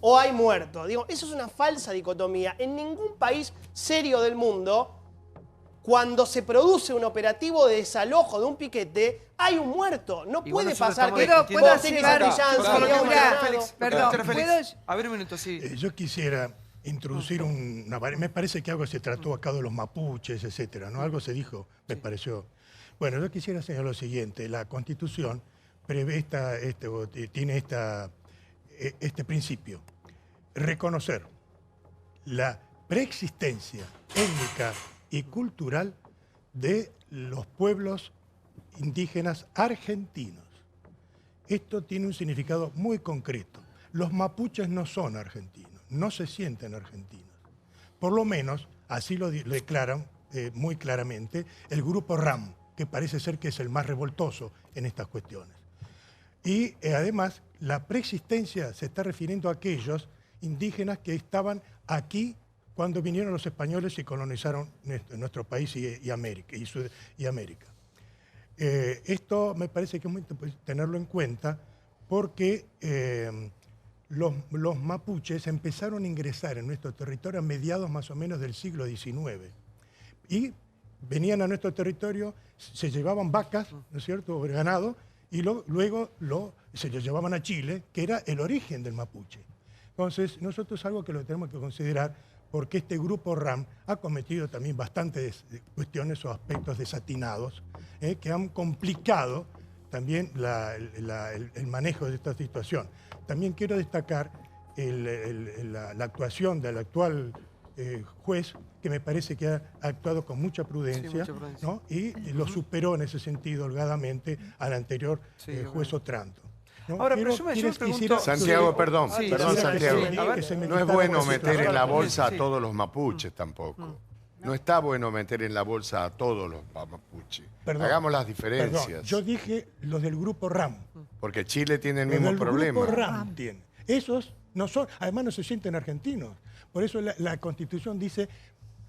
o hay muertos? Digo, eso es una falsa dicotomía. En ningún país serio del mundo, cuando se produce un operativo de desalojo de un piquete, hay un muerto. No puede pasar que Costecchi y Santillán, Santiago Maldonado. A ver un minuto, sí. Yo quisiera introducir me parece que algo se trató acá de los mapuches, etcétera, ¿no? Algo se dijo, me pareció. Bueno, yo quisiera señalar lo siguiente, la Constitución prevé tiene este principio, reconocer la preexistencia étnica y cultural de los pueblos indígenas argentinos. Esto tiene un significado muy concreto. Los mapuches no son argentinos, no se sienten argentinos. Por lo menos, así lo declaran muy claramente el grupo RAM, que parece ser que es el más revoltoso en estas cuestiones. Y además, la preexistencia se está refiriendo a aquellos indígenas que estaban aquí cuando vinieron los españoles y colonizaron nuestro país y América. Esto me parece que es muy importante tenerlo en cuenta porque los mapuches empezaron a ingresar en nuestro territorio a mediados más o menos del siglo XIX. Y venían a nuestro territorio, se llevaban vacas, ¿no es cierto?, o ganado, y luego se los llevaban a Chile, que era el origen del mapuche. Entonces, nosotros es algo que lo tenemos que considerar porque este grupo RAM ha cometido también bastantes cuestiones o aspectos desatinados que han complicado también el manejo de esta situación. También quiero destacar la actuación del actual juez, que me parece que ha actuado con mucha prudencia, ¿no? Y lo superó en ese sentido holgadamente al anterior juez Otranto. ¿No? Ahora, pero yo me pregunto... Santiago, perdón, Santiago. Sí, no es bueno meter en la bolsa a todos los mapuches tampoco. No está bueno meter en la bolsa a todos los mapuches. Hagamos las diferencias. Perdón, yo dije los del grupo RAM. Porque Chile tiene el mismo problema. El grupo RAM tiene. Esos no son, además no se sienten argentinos. Por eso la Constitución dice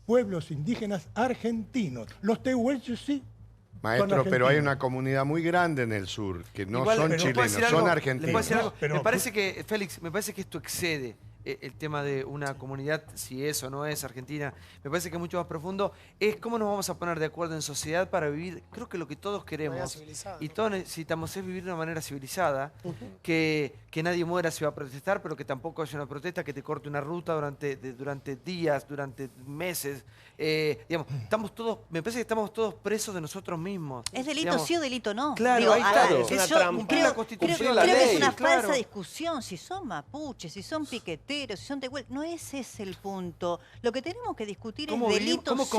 pueblos indígenas argentinos. Los tehuelches sí. Maestro, pero hay una comunidad muy grande en el sur que no son chilenos, son argentinos. Me parece que, Félix, me parece que esto excede el tema de una comunidad, si es o no es argentina. Me parece que es mucho más profundo. Es cómo nos vamos a poner de acuerdo en sociedad para vivir. Creo que lo que todos queremos y todos necesitamos es vivir de una manera civilizada, que nadie muera si va a protestar, pero que tampoco haya una protesta que te corte una ruta durante días, durante meses. Digamos, estamos todos, me parece que estamos todos presos de nosotros mismos. ¿Es delito digamos. sí o delito no? Claro, Digo, ahí está. Creo que es una claro. falsa discusión. Si son mapuches, si son piqueteros, si son tehuelches. No ese es el punto. Lo que tenemos que discutir es delito sí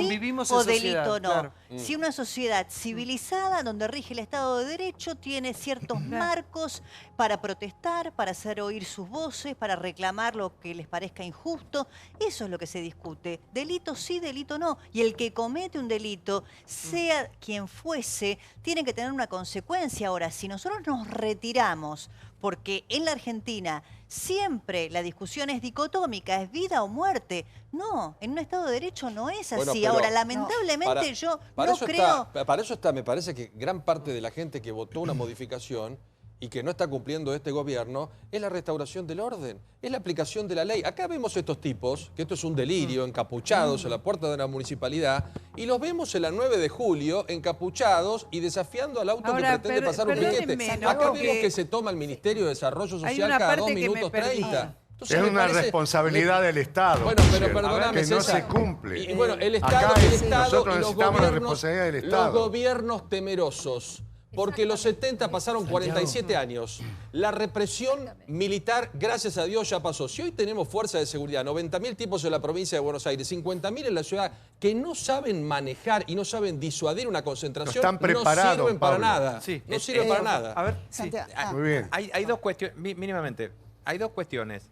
o delito no. Claro. Si una sociedad civilizada donde rige el Estado de Derecho tiene ciertos marcos para protestar, para hacer oír sus voces, para reclamar lo que les parezca injusto, eso es lo que se discute. Delito sí, delito no. Y el que comete un delito, sea quien fuese, tiene que tener una consecuencia. Ahora, si nosotros nos retiramos, porque en la Argentina siempre la discusión es dicotómica, es vida o muerte. No, en un Estado de Derecho no es así. Bueno, ahora, lamentablemente yo no creo... Para eso está, me parece que gran parte de la gente que votó una modificación y que no está cumpliendo este gobierno, es la restauración del orden, es la aplicación de la ley. Acá vemos estos tipos, que esto es un delirio, encapuchados a la puerta de la municipalidad, y los vemos en la 9 de julio, encapuchados y desafiando al auto que pretende pasar un piquete. Acá vemos que se toma el Ministerio de Desarrollo Social cada 2 minutos 30. Entonces, es una responsabilidad del Estado. Bueno, pero perdóname, que no se cumple. Y bueno, el Estado, nosotros necesitamos la responsabilidad del Estado. Los gobiernos temerosos. Porque los 70 pasaron 47 años. La represión militar, gracias a Dios, ya pasó. Si hoy tenemos fuerza de seguridad, 90.000 tipos en la provincia de Buenos Aires, 50.000 en la ciudad, que no saben manejar y no saben disuadir una concentración, no sirven para nada. Sí. No sirven para nada. A ver, sí. Muy bien. Hay dos cuestiones, mínimamente, hay dos cuestiones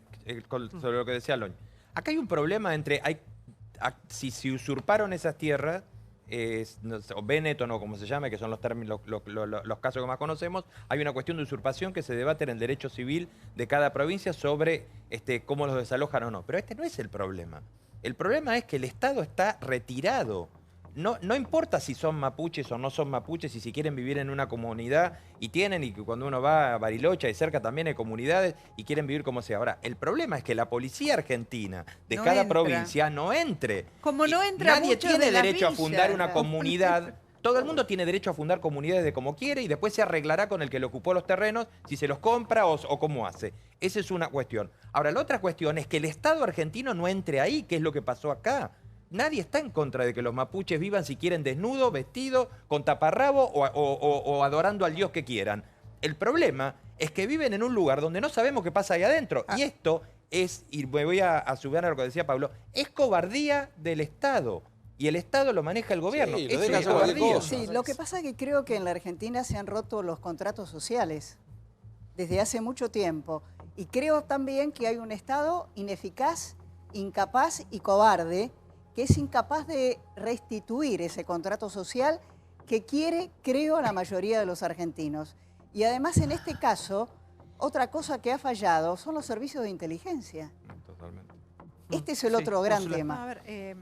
sobre lo que decía Loñ. Acá hay un problema entre, si usurparon esas tierras, o Benetton o como se llame, que son los términos, los casos que más conocemos, hay una cuestión de usurpación que se debate en el derecho civil de cada provincia sobre cómo los desalojan o no. Pero este no es el problema. El problema es que el Estado está retirado. No importa si son mapuches o no son mapuches, y si quieren vivir en una comunidad, y que cuando uno va a Bariloche y cerca también hay comunidades y quieren vivir como sea. Ahora, el problema es que la policía argentina de cada provincia no entre. Como no entra nadie tiene derecho a fundar una comunidad. Todo el mundo tiene derecho a fundar comunidades de como quiere y después se arreglará con el que le ocupó los terrenos si se los compra o cómo hace. Esa es una cuestión. Ahora, la otra cuestión es que el Estado argentino no entre ahí, que es lo que pasó acá. Nadie está en contra de que los mapuches vivan si quieren desnudos, vestidos, con taparrabo o adorando al Dios que quieran. El problema es que viven en un lugar donde no sabemos qué pasa ahí adentro. Y esto es, y me voy a subir a lo que decía Pablo, es cobardía del Estado. y el Estado lo maneja el gobierno. Sí, Eso deja es hacer cualquier cobardía. cosa. Sí, lo que pasa es que creo que en la Argentina se han roto los contratos sociales desde hace mucho tiempo. Y creo también que hay un Estado ineficaz, incapaz y cobarde, que es incapaz de restituir ese contrato social que quiere, creo, la mayoría de los argentinos. Y además, en este caso, otra cosa que ha fallado son los servicios de inteligencia. Totalmente. Este es el otro gran tema. A ver,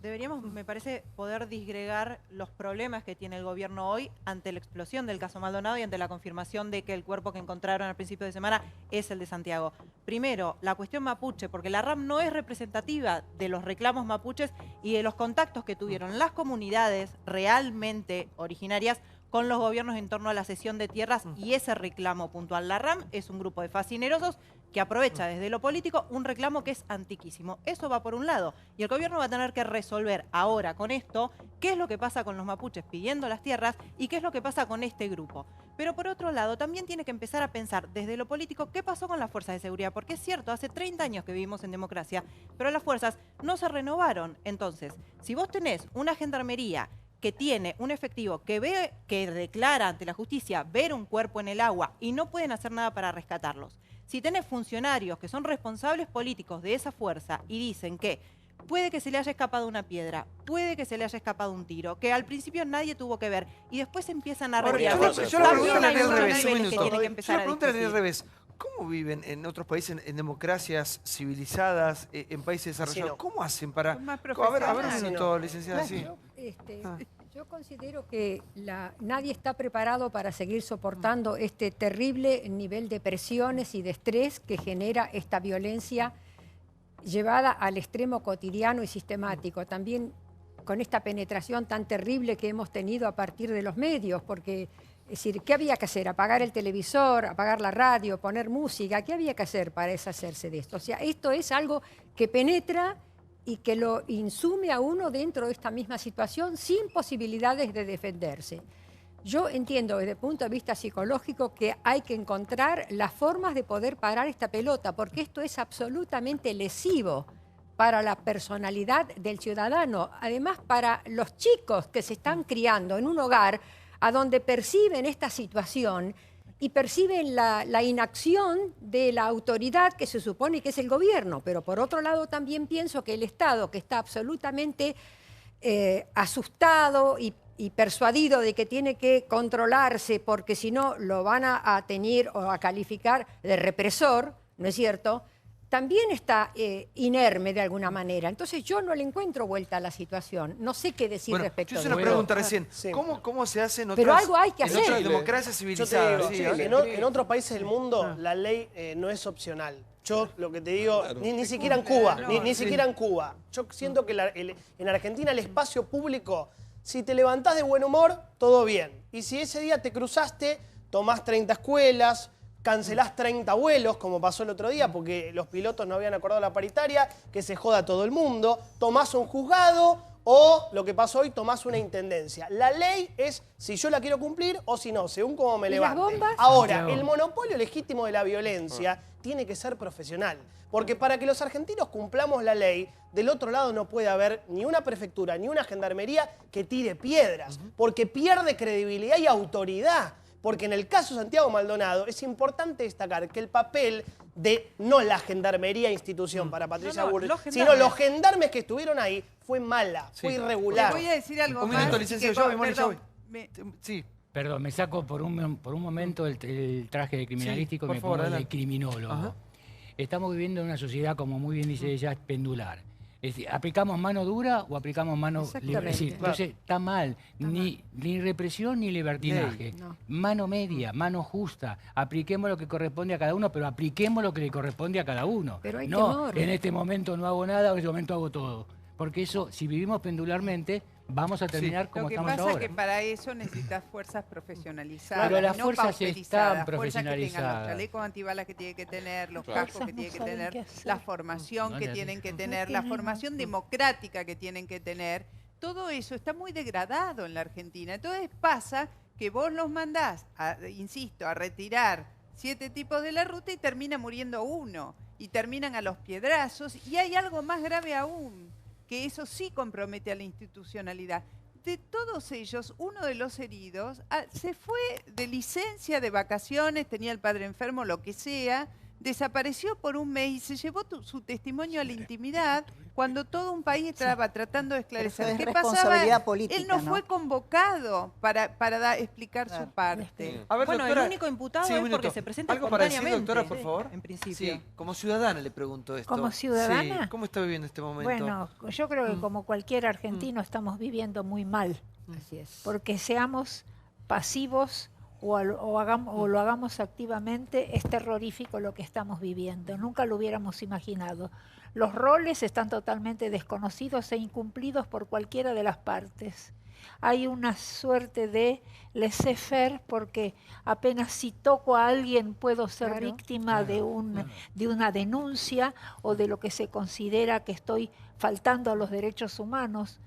deberíamos, me parece, poder disgregar los problemas que tiene el gobierno hoy ante la explosión del caso Maldonado y ante la confirmación de que el cuerpo que encontraron al principio de semana es el de Santiago. Primero, la cuestión mapuche, porque la RAM no es representativa de los reclamos mapuches y de los contactos que tuvieron las comunidades realmente originarias con los gobiernos en torno a la cesión de tierras y ese reclamo puntual. La RAM es un grupo de fascinerosos que aprovecha desde lo político un reclamo que es antiquísimo. Eso va por un lado. Y el gobierno va a tener que resolver ahora con esto qué es lo que pasa con los mapuches pidiendo las tierras y qué es lo que pasa con este grupo. Pero por otro lado, también tiene que empezar a pensar desde lo político qué pasó con las fuerzas de seguridad. Porque es cierto, hace 30 años que vivimos en democracia, pero las fuerzas no se renovaron. Entonces, si vos tenés una gendarmería que tiene un efectivo que declara ante la justicia ver un cuerpo en el agua y no pueden hacer nada para rescatarlos, si tenés funcionarios que son responsables políticos de esa fuerza y dicen que puede que se le haya escapado una piedra, puede que se le haya escapado un tiro, que al principio nadie tuvo que ver y después empiezan a retirar. Yo la pregunta la al revés, un minuto. Tienen que empezar Yo la pregunta la al revés. ¿Cómo viven en otros países, en democracias civilizadas, en países desarrollados? no. ¿Cómo hacen para...? A ver un minuto, licenciada. Sí. Yo considero que nadie está preparado para seguir soportando este terrible nivel de presiones y de estrés que genera esta violencia llevada al extremo cotidiano y sistemático. También con esta penetración tan terrible que hemos tenido a partir de los medios, porque, es decir, ¿qué había que hacer? ¿Apagar el televisor, apagar la radio, poner música? ¿Qué había que hacer para deshacerse de esto? O sea, esto es algo que penetra y que lo insume a uno dentro de esta misma situación sin posibilidades de defenderse. Yo entiendo desde el punto de vista psicológico que hay que encontrar las formas de poder parar esta pelota, porque esto es absolutamente lesivo para la personalidad del ciudadano, además para los chicos que se están criando en un hogar a donde perciben esta situación y perciben la inacción de la autoridad que se supone que es el gobierno. Pero por otro lado también pienso que el Estado, que está absolutamente asustado y persuadido de que tiene que controlarse porque si no lo van a tener o a calificar de represor, ¿no es cierto?, también está inerme de alguna manera. Entonces yo no le encuentro vuelta a la situación. No sé qué decir respecto yo a hice eso. una pregunta recién. ¿Cómo se hace en otras, Pero algo hay que hacer. otras democracias civilizadas? Yo te digo, en otros países del mundo la ley no es opcional. Yo lo que te digo, ni siquiera en Cuba, ni siquiera en Cuba. Yo siento que en Argentina el espacio público, si te levantás de buen humor, todo bien. Y si ese día te cruzaste, tomás 30 escuelas, cancelás 30 vuelos, como pasó el otro día, porque los pilotos no habían acordado la paritaria, que se joda todo el mundo, tomás un juzgado o, lo que pasó hoy, tomás una intendencia. La ley es si yo la quiero cumplir o si no, según cómo me levante. ¿Y las bombas? Ahora, el monopolio legítimo de la violencia tiene que ser profesional, porque para que los argentinos cumplamos la ley, del otro lado no puede haber ni una prefectura ni una gendarmería que tire piedras, porque pierde credibilidad y autoridad. Porque en el caso de Santiago Maldonado es importante destacar que el papel de no la gendarmería institución para Patricia Bullrich, sino los gendarmes que estuvieron ahí, fue mala, fue irregular. Te voy a decir algo Un más. minuto, licenciado, Sí. Perdón, me saco por un momento el traje de criminalístico y me pongo el de criminólogo. Ajá. Estamos viviendo en una sociedad, como muy bien dice ella, pendular. Es decir, ¿aplicamos mano dura o aplicamos mano libre? Es decir, entonces está mal. Ni represión ni libertinaje. No. Mano media, mano justa. Apliquemos lo que corresponde a cada uno, pero apliquemos lo que le corresponde a cada uno. Pero hay no, temor. En este momento no hago nada, en este momento hago todo. Porque eso, si vivimos pendularmente, vamos a terminar como estamos ahora. Lo que pasa es que para eso necesitas fuerzas profesionalizadas. Pero las no fuerzas están profesionalizadas. Fuerzas que tengan los chalecos antibalas que tienen que tener, los cascos que tienen que tener, la formación que tienen que tener, la formación democrática que tienen que tener. Todo eso está muy degradado en la Argentina. Entonces pasa que vos los mandás, insisto, a retirar 7 tipos de la ruta y termina muriendo uno. Y terminan a los piedrazos. Y hay algo más grave aún. que eso sí compromete a la institucionalidad. De todos ellos, uno de los heridos se fue de licencia, de vacaciones, tenía el padre enfermo, lo que sea, desapareció por un mes y se llevó su testimonio a la intimidad cuando todo un país estaba tratando de esclarecer qué pasaba. Política, él no fue convocado para explicar su parte. A ver, bueno, doctora, el único imputado es porque se presenta ¿algo para decir, espontáneamente, doctora, por favor? en principio. Sí, como ciudadana le pregunto esto. ¿Como ciudadana? Sí, ¿cómo está viviendo este momento? Bueno, yo creo que como cualquier argentino estamos viviendo muy mal. Así es. Porque seamos pasivos o lo hagamos activamente, es terrorífico lo que estamos viviendo. Nunca lo hubiéramos imaginado. Los roles están totalmente desconocidos e incumplidos por cualquiera de las partes. Hay una suerte de laissez-faire porque apenas si toco a alguien puedo ser víctima de una denuncia o de lo que se considera que estoy faltando a los derechos humanos.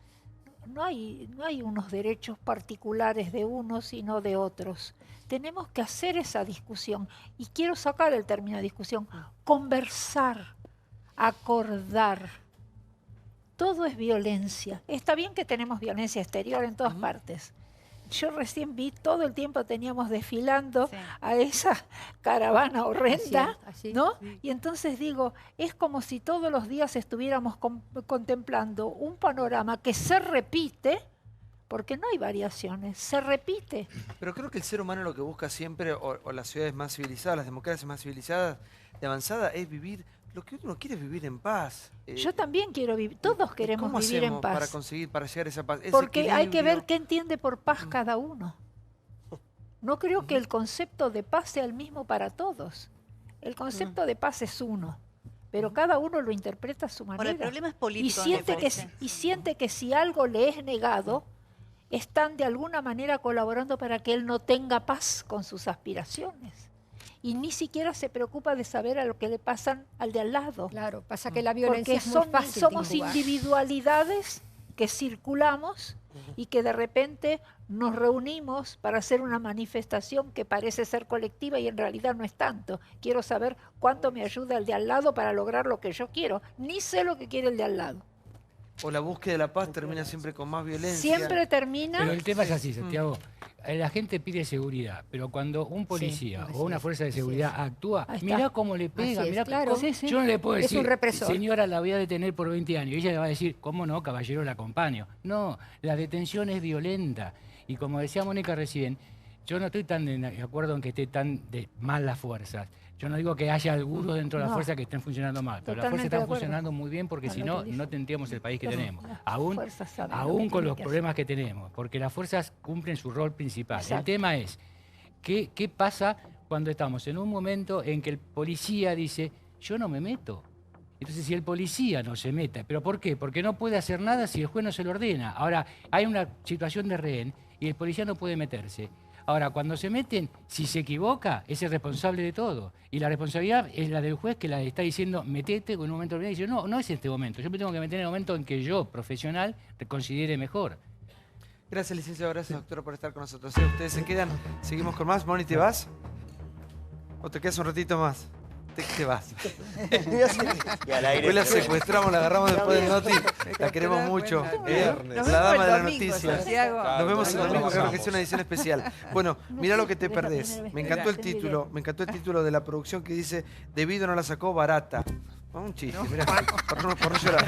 No hay unos derechos particulares de unos sino de otros. Tenemos que hacer esa discusión. Y quiero sacar el término discusión. Conversar, acordar. Todo es violencia. Está bien que tenemos violencia exterior en todas partes. Yo recién vi, todo el tiempo teníamos desfilando a esa caravana horrenda, ¿no? Y entonces digo, es como si todos los días estuviéramos contemplando un panorama que se repite, porque no hay variaciones, se repite. Pero creo que el ser humano lo que busca siempre, o las ciudades más civilizadas, las democracias más civilizadas, de avanzada, es vivir. Lo que uno quiere es vivir en paz. Yo también quiero vivir, todos queremos vivir en paz. Para llegar a esa paz? Porque hay que ver qué entiende por paz cada uno. No creo que el concepto de paz sea el mismo para todos. El concepto de paz es uno, pero cada uno lo interpreta a su manera. Bueno, el problema es político. Y siente que si algo le es negado, están de alguna manera colaborando para que él no tenga paz con sus aspiraciones. Y ni siquiera se preocupa de saber a lo que le pasan al de al lado. Claro, pasa que la violencia es muy fácil somos de incubar. individualidades que circulamos y que de repente nos reunimos para hacer una manifestación que parece ser colectiva y en realidad no es tanto. Quiero saber cuánto me ayuda el de al lado para lograr lo que yo quiero. Ni sé lo que quiere el de al lado. O la búsqueda de la paz termina siempre con más violencia. Siempre termina... Pero el tema es así, Santiago. La gente pide seguridad, pero cuando un policía o una fuerza de seguridad actúa, mirá cómo le pega, mirá claro. Yo no le puedo decir, un represor. Señora, la voy a detener por 20 años. Y ella le va a decir, ¿cómo no, caballero, la acompaño? No, la detención es violenta. Y como decía Mónica recién, yo no estoy tan de acuerdo en que esté tan mal las fuerzas. Yo no digo que haya algunos dentro de la fuerza que estén funcionando mal, pero las fuerzas están funcionando muy bien porque si no, no tendríamos el país que tenemos. Aún con los problemas que tenemos, porque las fuerzas cumplen su rol principal. El tema es, ¿qué pasa cuando estamos en un momento en que el policía dice, yo no me meto? Entonces, si el policía no se mete, ¿pero por qué? Porque no puede hacer nada si el juez no se lo ordena. Ahora, hay una situación de rehén y el policía no puede meterse. Ahora, cuando se meten, si se equivoca, es el responsable de todo. Y la responsabilidad es la del juez que la está diciendo, metete, en un momento determinado, y dice, no, no es este momento. Yo me tengo que meter en el momento en que yo, profesional, te considere mejor. Gracias, licenciado. Gracias, doctora, por estar con nosotros. Ustedes se quedan. Seguimos con más. Moni, ¿te vas? ¿O te quedas un ratito más? Te vas. Y al aire. Hoy la secuestramos, la agarramos después del noti. La queremos mucho. La dama de las noticias. Nos vemos el domingo, creo que es una edición especial. Bueno, mira lo que te perdés. Me encantó el título de la producción que dice Debido no la sacó barata. Un chiste, mirá, por no llorar.